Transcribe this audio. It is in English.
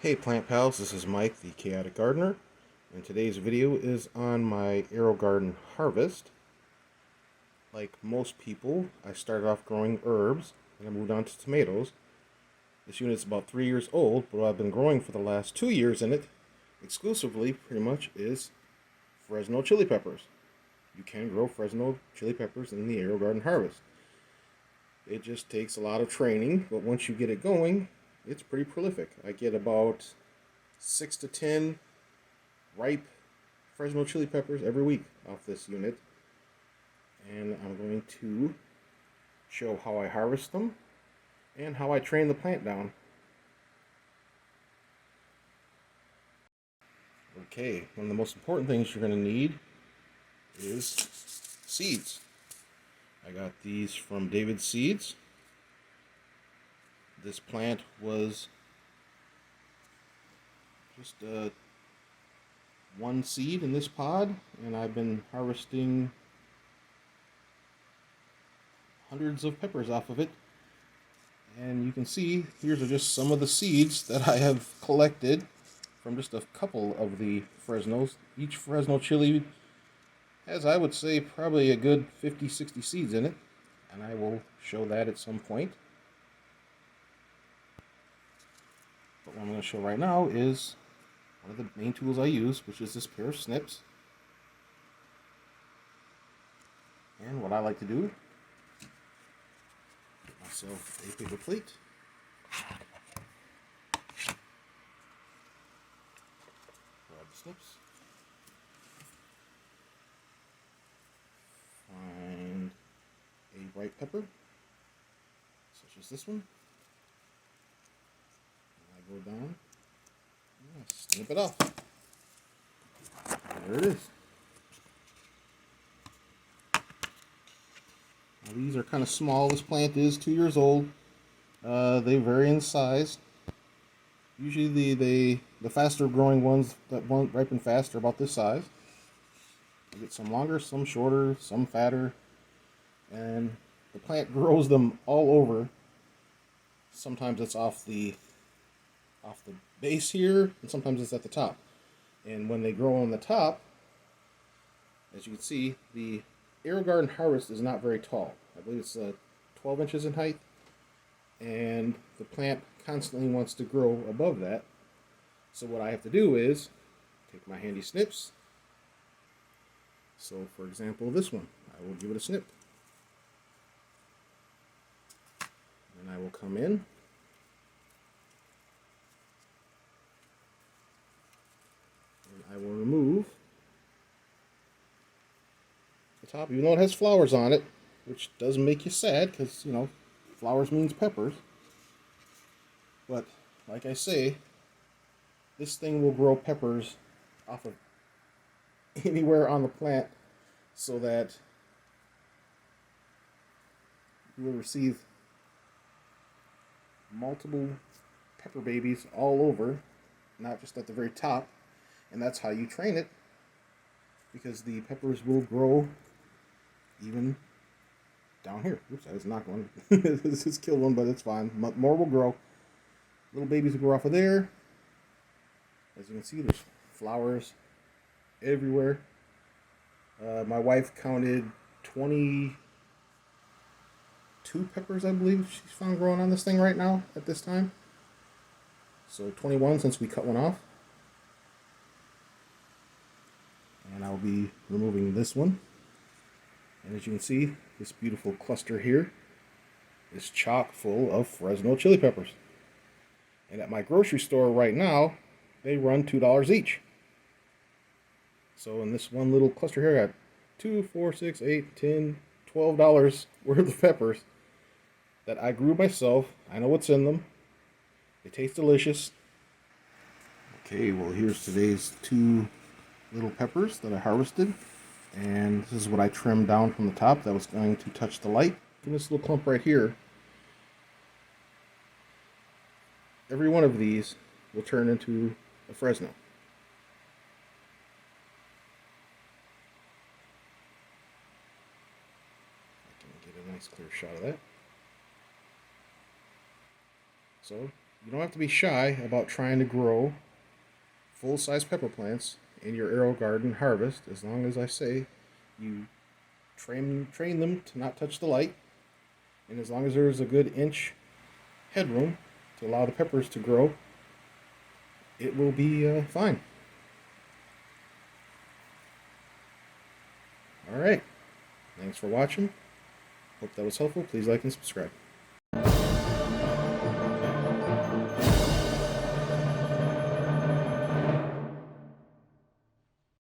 Hey plant pals, this is Mike the Chaotic Gardener, and today's video is on my Aerogarden Harvest. Like most people, I started off growing herbs, and I moved on to tomatoes. This unit's about 3 years old, but what I've been growing for the last 2 years in it, exclusively pretty much, is Fresno chili peppers. You can grow Fresno chili peppers in the Aerogarden Harvest. It just takes a lot of training, but once you get it going, it's pretty prolific. I get about 6 to 10 ripe Fresno chili peppers every week off this unit, and I'm going to show how I harvest them and how I train the plant down. Okay, one of the most important things you're going to need is seeds. I got these from David Seeds. This plant was just one seed in this pod, and I've been harvesting hundreds of peppers off of it. And you can see, here's just some of the seeds that I have collected from just a couple of the Fresnos. Each Fresno chili has, I would say, probably a good 50-60 seeds in it, and I will show that at some point. But what I'm going to show right now is one of the main tools I use, which is this pair of snips. And what I like to do, get myself a paper plate. Grab the snips. Find a ripe pepper, such as this one. And I go down, and I snip it off. There it is. Now these are kind of small. This plant is 2 years old. They vary in size. Usually the faster growing ones that won't ripen fast are about this size. You get some longer, some shorter, some fatter, and the plant grows them all over. Sometimes it's off the base here, and sometimes it's at the top. And when they grow on the top, as you can see, the Aerogarden Harvest is not very tall. I believe it's 12 inches in height, and the plant constantly wants to grow above that. So what I have to do is take my handy snips. So for example, this one, I will give it a snip. And I will come in. And I will remove the top, even though it has flowers on it, which does make you sad because, you know, flowers means peppers. But like I say, this thing will grow peppers off of anywhere on the plant, so that you will receive multiple pepper babies all over, not just at the very top. And that's how you train it, because the peppers will grow even down here. Oops, I just knocked one. This just killed one, but it's fine. More will grow. Little babies will grow off of there. As you can see, there's flowers everywhere. My wife counted 22 peppers, I believe, she's found growing on this thing right now at this time. So 21 since we cut one off. And I'll be removing this one. And as you can see, this beautiful cluster here is chock full of Fresno chili peppers. And at my grocery store right now, they run $2 each. So in this one little cluster here, I got $2, $4, $6, $8, $10, $12 worth of peppers that I grew myself. I know what's in them. They taste delicious. Okay, well, here's today's 2 little peppers that I harvested. And this is what I trimmed down from the top that was going to touch the light. And this little clump right here, every one of these will turn into a Fresno. I can get a nice clear shot of that. So You don't have to be shy about trying to grow full-size pepper plants in your Aerogarden Harvest, as long as I say you train them to not touch the light, and as long as there is a good inch headroom to allow the peppers to grow, it will be fine. Alright, thanks for watching. Hope that was helpful. Please like and subscribe.